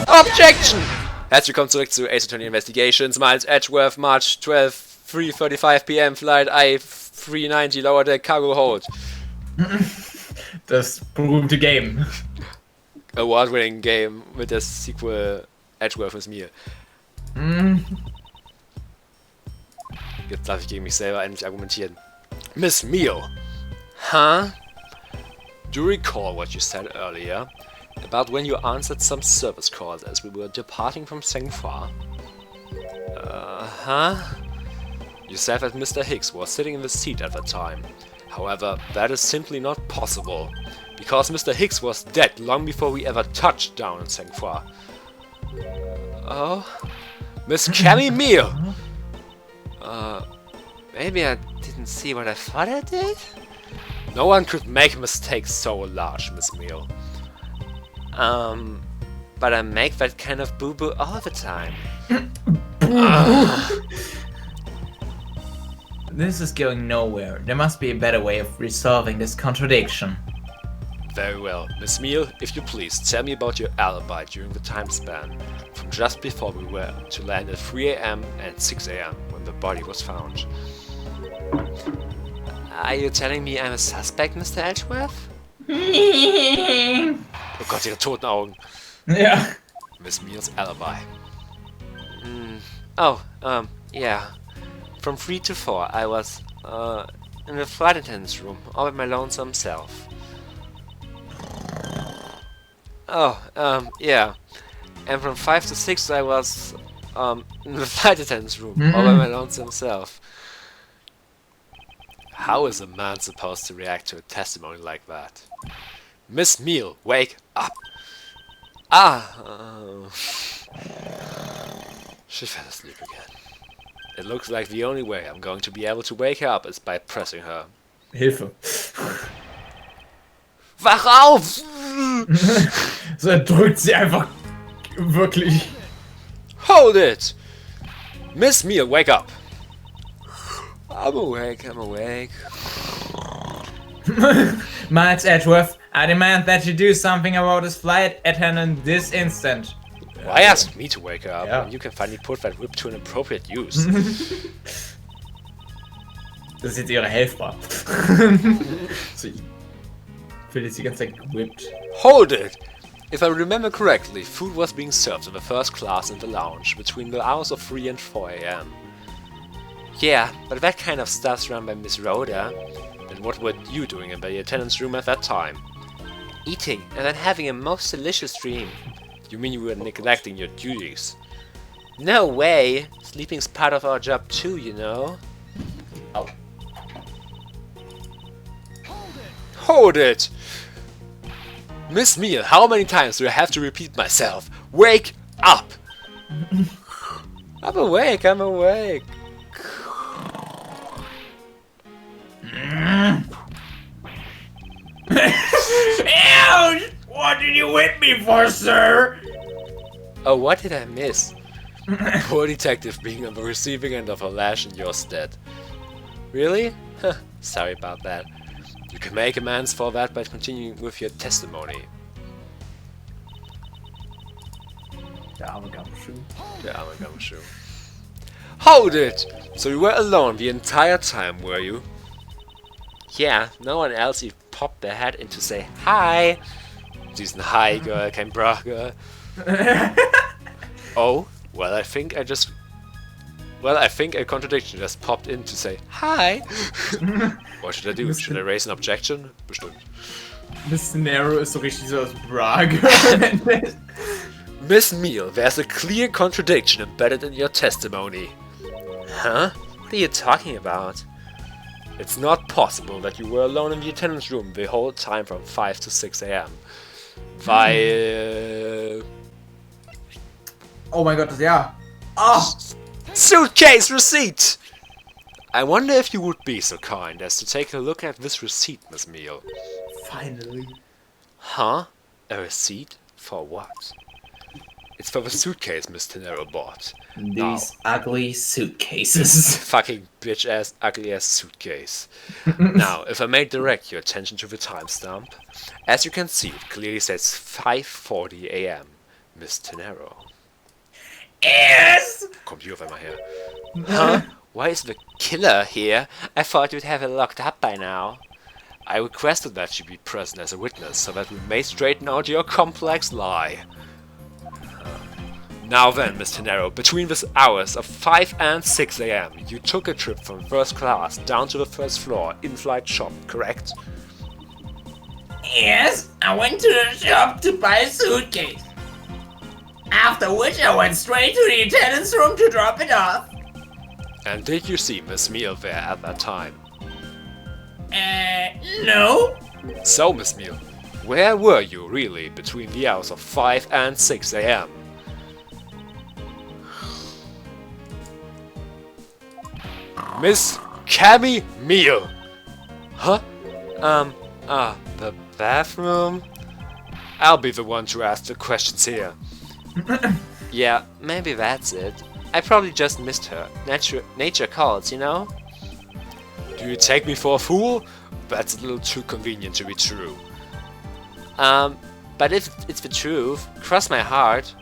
Objection! Herzlich willkommen zurück zu Ace Attorney Investigations, Miles Edgeworth, March 12, 3:35 p.m. Flight I-390, Lower Deck Cargo Hold. Das berühmte Game. Award-winning Game mit der Sequel Edgeworth is mir. Jetzt darf ich gegen mich selber endlich argumentieren. Miss Mio! Huh? Do you recall what you said earlier? About when you answered some service calls as we were departing from Sengfa? Huh? You said that Mr. Hicks was sitting in the seat at the time. However, that is simply not possible, because Mr. Hicks was dead long before we ever touched down in Sengfa. Oh? Miss Cammy Mio! Maybe I didn't see what I thought I did? No one could make mistakes so large, Miss Mio. But I make that kind of boo-boo all the time. This is going nowhere. There must be a better way of resolving this contradiction. Very well. Miss Mio, if you please, tell me about your alibi during the time span from just before we were to land at 3 AM and 6 AM when the body was found. Are you telling me I'm a suspect, Mr. Edgeworth? Oh Gott, ihre toten Augen. Ja. Miss Mio's alibi. Yeah. From 3 to 4, I was, in the flight attendant's room, all by my lonesome self. Yeah. And from 5 to 6, I was, in the flight attendant's room, all by my lonesome self. How is a man supposed to react to a testimony like that? Miss Mio, wake up! She fell asleep again. It looks like the only way I'm going to be able to wake her up is by pressing her. Hilfe. Wach auf! So, er drückt sie einfach wirklich. Hold it! Miss Mio, wake up! I'm awake. Miles Edgeworth, I demand that you do something about this flight attendant this instant. Why ask me to wake her up Yeah. when you can finally put that whip to an appropriate use? Das ist jetzt ihre Helfer. So, ich will jetzt die ganze Zeit gewippt. Hold it! If I remember correctly, food was being served in the first class in the lounge between the hours of 3 and 4 AM. Yeah, but that kind of stuff's run by Miss Rhoda. Then what were you doing in the attendant's room at that time? Eating, and then having a most delicious dream. You mean you were neglecting your duties? No way! Sleeping's part of our job too, you know? Au. Hold it! Miss Mia, how many times do I have to repeat myself? Wake up! I'm awake. Ew! What did you whip me for, sir? Oh, what did I miss? Poor detective being on the receiving end of a lash in your stead. Really? Huh, sorry about that. You can make amends for that by continuing with your testimony. Der arme Gumshoe. Der arme Gumshoe. Hold it! So you were alone the entire time, were you? Yeah, no one else even popped their head in to say hi. Sie ist ein Hi Girl, kein Brach Girl. Oh, well I think a contradiction just popped in to say hi. What should I do? Should I raise an objection? Bestimmt. Miss Nero ist so richtig so aus Prague. Miss Meal, there's a clear contradiction embedded in your testimony. Huh? What are you talking about? It's not possible that you were alone in the attendance room the whole time from 5 to 6 AM. Weil... Oh mein Gott, ja. Ah! Suitcase receipt! I wonder if you would be so kind as to take a look at this receipt, Miss Meal. Finally. Huh? A receipt? For what? It's for the suitcase Miss Tenero bought. These ugly suitcases. Fucking bitch-ass, ugly-ass suitcase. Now, if I may direct your attention to the timestamp, as you can see, it clearly says 5:40 AM. Miss Tenero. Yes! Kommt hier auf einmal her. Huh? Why is the killer here? I thought you'd have it locked up by now. I requested that she be present as a witness so that we may straighten out your complex lie. Now then, Miss Tenero, between the hours of 5 and 6 AM, you took a trip from first class down to the first floor in-flight shop, correct? Yes, I went to the shop to buy a suitcase. After which I went straight to the attendant's room to drop it off. And did you see Miss Meal there at that time? No. So, Miss Meal, where were you really between the hours of 5 and 6 AM? Miss Cammy Meal! Huh? The bathroom? I'll be the one to ask the questions here. Yeah, maybe that's it. I probably just missed her. Nature calls, you know? Do you take me for a fool? That's a little too convenient to be true. But if it's the truth, cross my heart.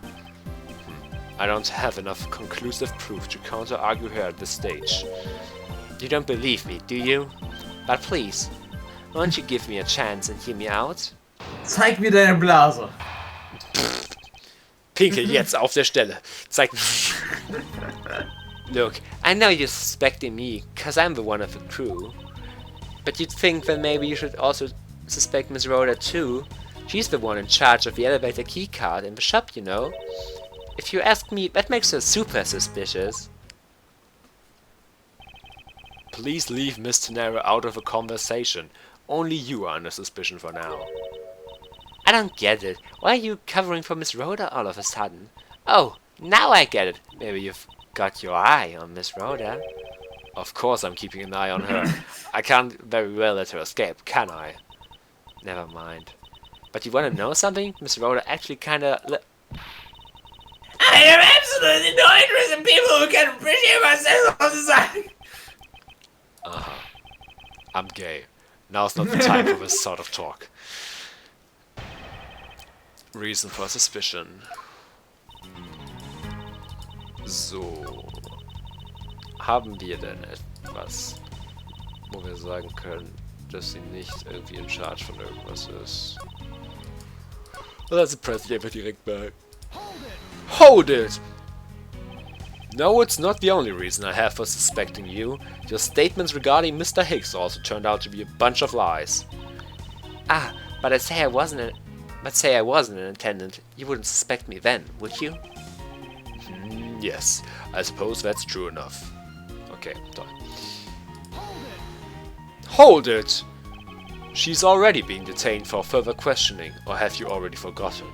I don't have enough conclusive proof to counter-argue her at this stage. You don't believe me, do you? But please, won't you give me a chance and hear me out? Zeig mir deine Blase. Pinkel jetzt auf der Stelle. Zeig mir. Look, I know you're suspecting me, cause I'm the one of the crew. But you'd think that maybe you should also suspect Miss Rhoda too. She's the one in charge of the elevator keycard in the shop, you know. If you ask me, that makes her super suspicious. Please leave Miss Tenera out of the conversation. Only you are under suspicion for now. I don't get it. Why are you covering for Miss Rhoda all of a sudden? Oh, now I get it. Maybe you've got your eye on Miss Rhoda. Of course I'm keeping an eye on her. I can't very well let her escape, can I? Never mind. But you wanna know something? Miss Rhoda actually kinda... I have absolutely no interest in people who can appreciate myself on the side. I'm gay. Now's not the time for this sort of talk. Reason for suspicion. So. Haben wir denn etwas, wo wir sagen können, dass sie nicht irgendwie in charge von irgendwas ist? Oder sie presst einfach direkt bei. Hold it! No, it's not the only reason I have for suspecting you. Your statements regarding Mr. Higgs also turned out to be a bunch of lies. Ah, but say I wasn't an attendant, you wouldn't suspect me then, would you? Yes, I suppose that's true enough. Okay, done. Hold it! She's already being detained for further questioning, or have you already forgotten?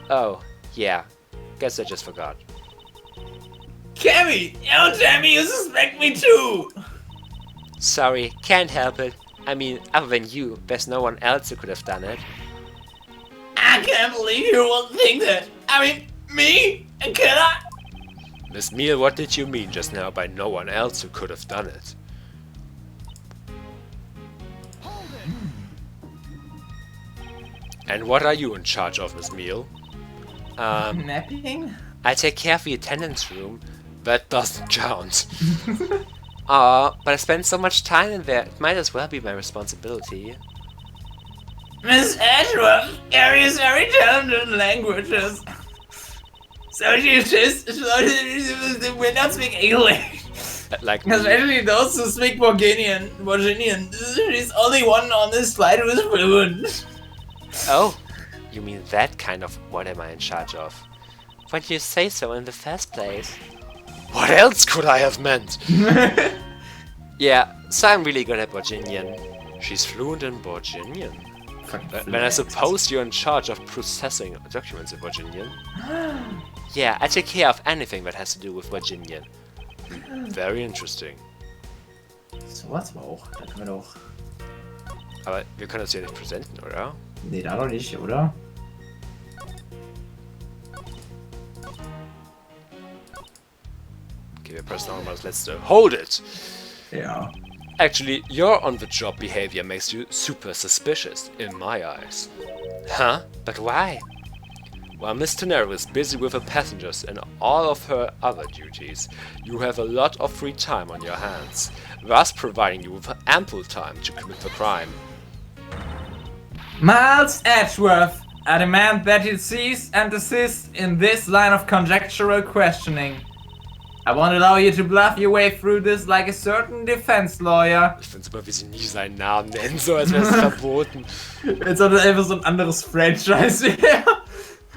Oh, yeah. Guess I just forgot. Cammy, don't tell me you suspect me too. Sorry, can't help it. I mean, other than you, there's no one else who could have done it. I can't believe you will think that. I mean, me? A killer? Miss Meal, what did you mean just now by no one else who could have done it? And what are you in charge of, Miss Meal? Napping? I take care of the attendance room. That doesn't count. But I spend so much time in there, it might as well be my responsibility. Miss Ashworth carries very talented languages. So she will not speak English. Like me. Especially those who speak Virginian. She's only one on this flight who is fluent. Oh, you mean that kind of what am I in charge of? Why did you say so in the first place? What else could I have meant? Yeah, so I'm really good at Virginian. She's fluent in Virginian. Then I suppose you're in charge of processing documents in Virginian. Yeah, I take care of anything that has to do with Virginian. Very interesting. So was wir auch. Da können wir doch. Aber wir können das ja nicht präsenten, oder? Nee, da doch nicht, oder? Okay, wir pressen auch mal das letzte. Hold it! Ja. Actually, your on-the-job behavior makes you super suspicious, in my eyes. Huh? But why? While Miss Tenero is busy with her passengers and all of her other duties, you have a lot of free time on your hands, thus providing you with ample time to commit the crime. Miles Edgeworth, I demand that you cease and desist in this line of conjectural questioning. I won't allow you to bluff your way through this like a certain defense lawyer. Ich find's immer, wie sie nie seinen Namen nennen, so als wäre es verboten. Jetzt hat er einfach so ein anderes Franchise.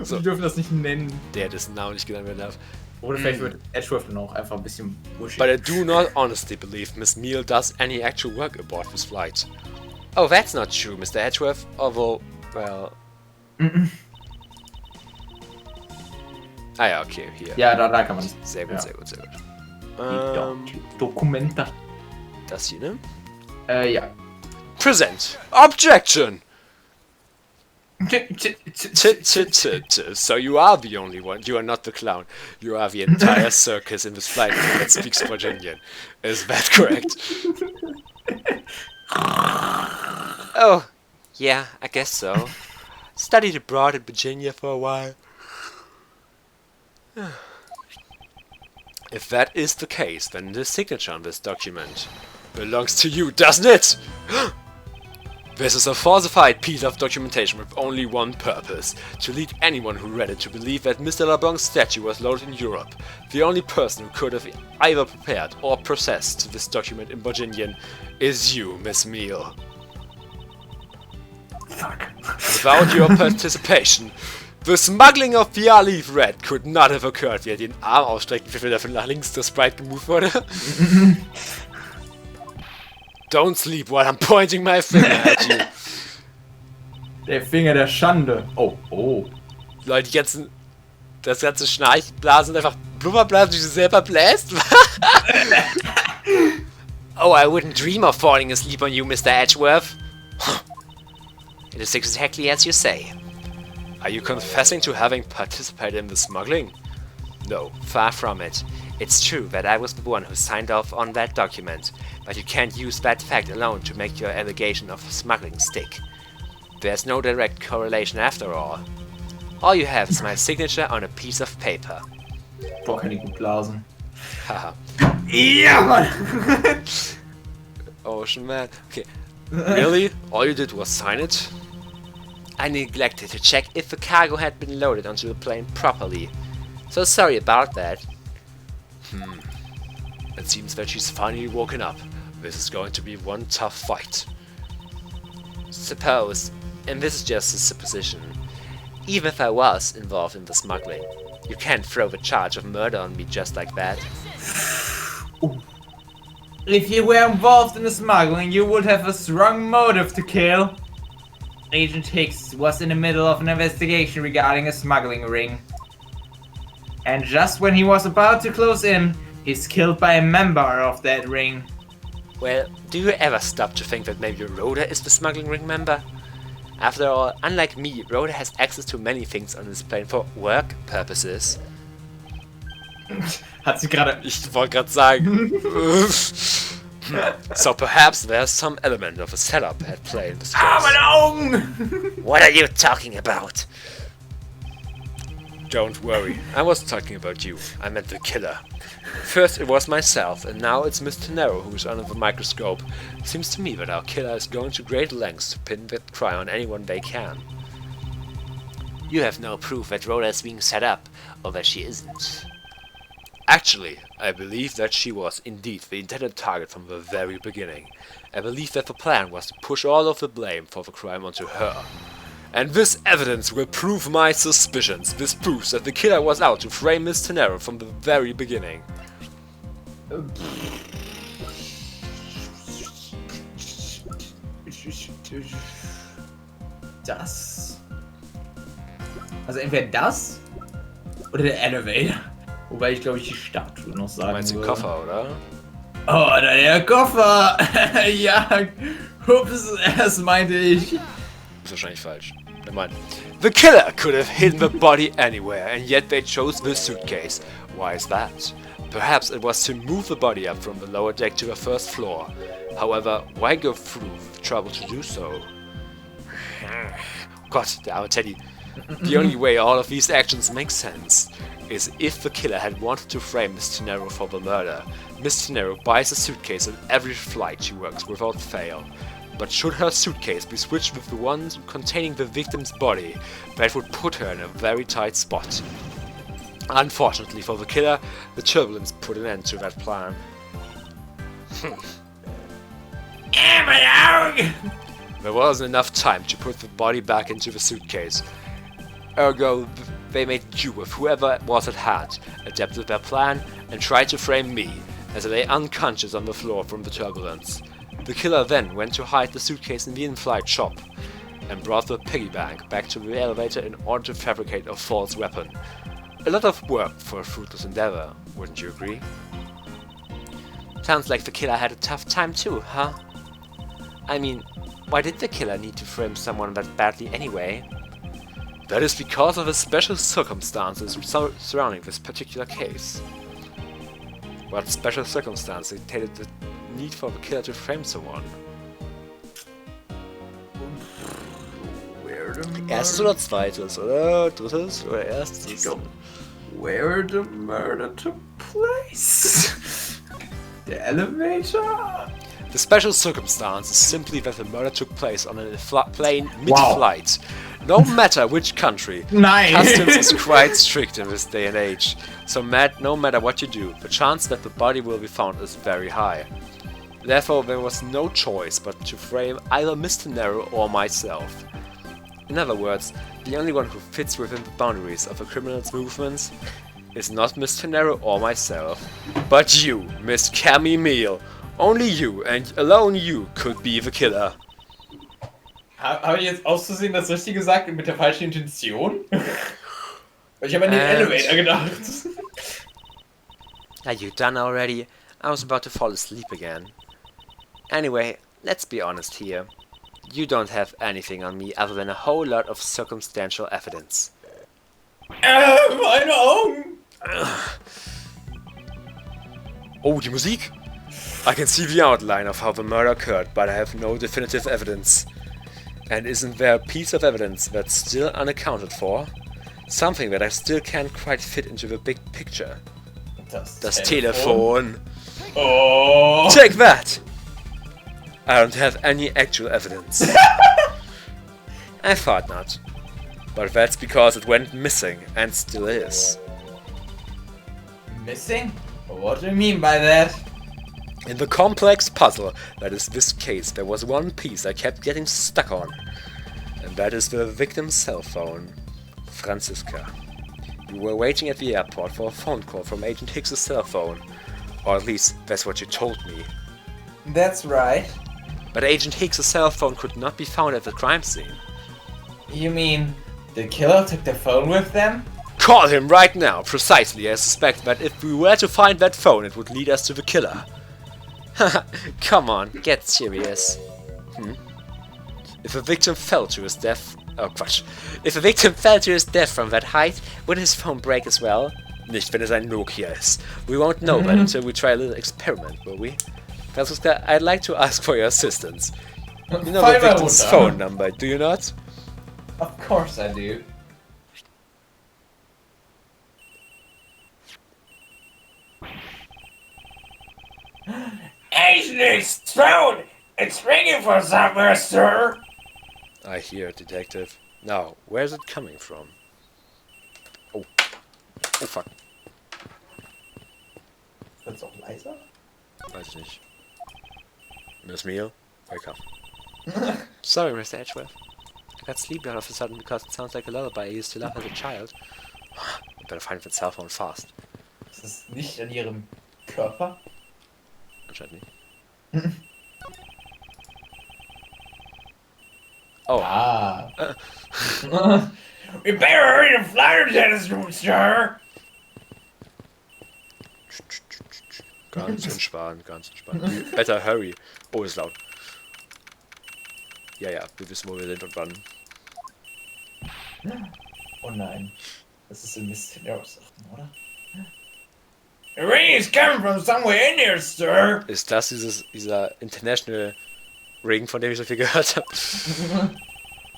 So. Wir dürfen das nicht nennen. Der dessen Namen nicht genannt werden darf. Oder vielleicht wird Edgeworth dann auch einfach ein bisschen buschig. But I do not honestly believe Miss Meal does any actual work aboard this flight. Oh, that's not true, Mr. Edgeworth. Although, well... Ah ja, okay, hier. Ja, da kann man es. Sehr gut, ja. sehr gut, sehr gut. Dokumenta. Das hier, ne? Ja. Present. Objection! So you are the only one. You are not the clown. You are the entire circus in this flight that speaks Virginian. Is that correct? Oh, yeah, I guess so. Studied abroad in Virginia for a while. If that is the case, then the signature on this document belongs to you, doesn't it? This is a falsified piece of documentation with only one purpose: to lead anyone who read it to believe that Mr. LeBlanc's statue was loaded in Europe. The only person who could have either prepared or processed this document in Virginian is you, Miss Meal. Fuck. Without your participation, the smuggling of the Olive Red could not have occurred. Wie er den Arm ausstreckt, wie viel davon nach links der Sprite gemoved wurde. Don't sleep while I'm pointing my finger at you. Der Finger der Schande. Oh, oh. Leute, jetzt das ganze Schnarchblasen einfach Blubberblasen, die du selber bläst? Oh, I wouldn't dream of falling asleep on you, Mr. Edgeworth. It is exactly as you say. Are you confessing to having participated in the smuggling? No, far from it. It's true that I was the one who signed off on that document, but you can't use that fact alone to make your allegation of smuggling stick. There's no direct correlation after all. All you have is my signature on a piece of paper. Boah, kann ich gut blasen. Haha. Ja, Mann! Ocean Man. Okay. Really? All you did was sign it? I neglected to check if the cargo had been loaded onto the plane properly. So sorry about that. It seems that she's finally woken up. This is going to be one tough fight. Suppose, and this is just a supposition, even if I was involved in the smuggling, you can't throw the charge of murder on me just like that. If you were involved in the smuggling, you would have a strong motive to kill. Agent Hicks was in the middle of an investigation regarding a smuggling ring. And just when he was about to close in, he's killed by a member of that ring. Well, do you ever stop to think that maybe Rhoda is the smuggling ring member? After all, unlike me, Rhoda has access to many things on this plane for work purposes. Hat sie gerade... Ich wollte gerade sagen. So perhaps there's some element of a setup at play in this case. Ah, meine Augen! What are you talking about? Don't worry, I wasn't talking about you. I meant the killer. First it was myself, and now it's Miss Tenero who's under the microscope. Seems to me that our killer is going to great lengths to pin that crime on anyone they can. You have no proof that Rhoda is being set up, or that she isn't. Actually, I believe that she was indeed the intended target from the very beginning. I believe that the plan was to push all of the blame for the crime onto her. And this evidence will prove my suspicions. This proves that the killer was out to frame Miss Tenero from the very beginning. Das. Also entweder das oder der Elevator. Wobei ich glaube ich die Statue noch sagen Meinst du den würde. Koffer, oder? Oh, oder der Koffer! Ja, ups, das meinte ich. Ist wahrscheinlich falsch. Never mind. The killer could have hidden the body anywhere, and yet they chose the suitcase. Why is that? Perhaps it was to move the body up from the lower deck to the first floor. However, why go through the trouble to do so? Gott, der arme Teddy. The only way all of these actions make sense is if the killer had wanted to frame Miss Tenero for the murder. Miss Tenero buys a suitcase on every flight she works without fail. But should her suitcase be switched with the one containing the victim's body, that would put her in a very tight spot. Unfortunately for the killer, the turbulence put an end to that plan. There wasn't enough time to put the body back into the suitcase. Ergo, they made do with whoever it was at hand, adapted their plan, and tried to frame me, as I lay unconscious on the floor from the turbulence. The killer then went to hide the suitcase in the in-flight shop, and brought the piggy bank back to the elevator in order to fabricate a false weapon. A lot of work for a fruitless endeavor, wouldn't you agree? Sounds like the killer had a tough time too, huh? I mean, why did the killer need to frame someone that badly anyway? That is because of the special circumstances surrounding this particular case. What special circumstance dictated the need for the killer to frame someone? Erstes oder zweites, oder drittes oder erstes? Where the murder took place? The elevator? The special circumstance is simply that the murder took place on a plane mid-flight. No matter which country, Nice. customs is quite strict in this day and age. So no matter what you do, the chance that the body will be found is very high. Therefore, there was no choice but to frame either Mr. Nero or myself. In other words, the only one who fits within the boundaries of a criminal's movements is not Mr. Nero or myself, but you, Miss Cammy Meal. Only you and alone you could be the killer. Habe ich jetzt auszusehen das Richtige gesagt und mit der falschen Intention? Ich habe an den Elevator gedacht. Are you done already? I was about to fall asleep again. Anyway, let's be honest here. You don't have anything on me other than a whole lot of circumstantial evidence. Meine Augen! Oh, die Musik! I can see the outline of how the murder occurred, but I have no definitive evidence. And isn't there a piece of evidence that's still unaccounted for? Something that I still can't quite fit into the big picture. Das Telefon! Oh! Take that! I don't have any actual evidence. I thought not. But that's because it went missing, and still is. Missing? What do you mean by that? In the complex puzzle that is this case, there was one piece I kept getting stuck on. And that is the victim's cell phone. Franziska. You were waiting at the airport for a phone call from Agent Hicks' cell phone. Or at least, that's what you told me. That's right. But Agent Hicks' cell phone could not be found at the crime scene. You mean the killer took the phone with them? Call him right now, precisely. I suspect that if we were to find that phone, it would lead us to the killer. Come on, get serious. If a victim fell to his death... Oh, Quatsch. If a victim fell to his death from that height, would his phone break as well? Nicht, wenn es ein Nokia ist. We won't know that until we try a little experiment, will we? Franziska, I'd like to ask for your assistance. You know the victim's phone number, do you not? Of course I do. Agent's phone! It's ringing for somewhere, sir! I hear, Detective. Now, where's it coming from? Oh. Oh, fuck. Wird's auch leiser? Weiß ich nicht. Miss Meal, wake up. Sorry, Mr. Edgeworth. I got sleepy all of a sudden because it sounds like a lullaby I used to love as a child. I better find the cell phone fast. Ist es nicht an ihrem Körper? Anscheinend nicht. Oh. Ah. We better hurry to flight attendant's room, sir! Ganz entspannt, ganz entspannt. Better hurry. Oh, ist laut. Ja, ja, wir wissen, wo wir sind und wann. Oh nein. Das ist ein Mist der Sachen, oder? The ring is coming from somewhere in here, sir! Ist das dieser International Ring, von dem ich so viel gehört habe?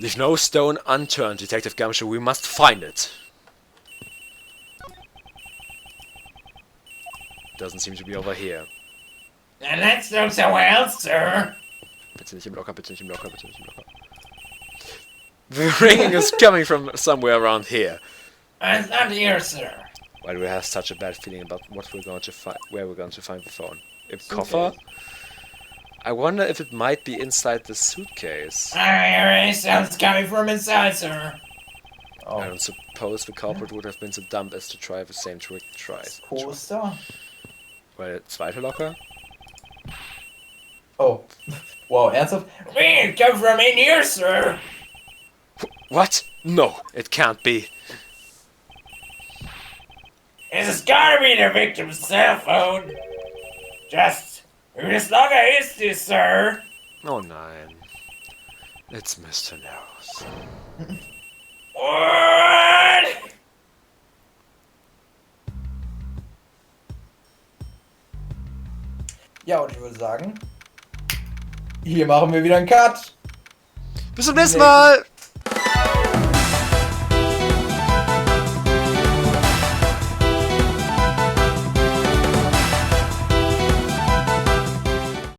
Leave no stone unturned, Detective Gumshoe. We must find it. Doesn't seem to be over here. Then let's look somewhere else, sir. Bitte nicht im Locker, bitte nicht im Locker, bitte nicht im Locker. The ringing is coming from somewhere around here. It's not here, sir. Why do we have such a bad feeling about what we're going to find? Where we're going to find the phone? A coffer? I wonder if it might be inside the suitcase. I hear any sounds coming from inside, sir. Oh, I don't suppose the culprit would have been so dumb as to try the same trick twice. Poster? Weil zweite Locker? Oh. Wow, ernsthaft? We come from in here, sir. What? No, it can't be. This has gotta be the victim's cell phone. Whose locker is this, sir? Oh nein. It's Mr. Narrows. What? Ja, und ich würde sagen, hier machen wir wieder einen Cut. Bis zum nächsten Mal!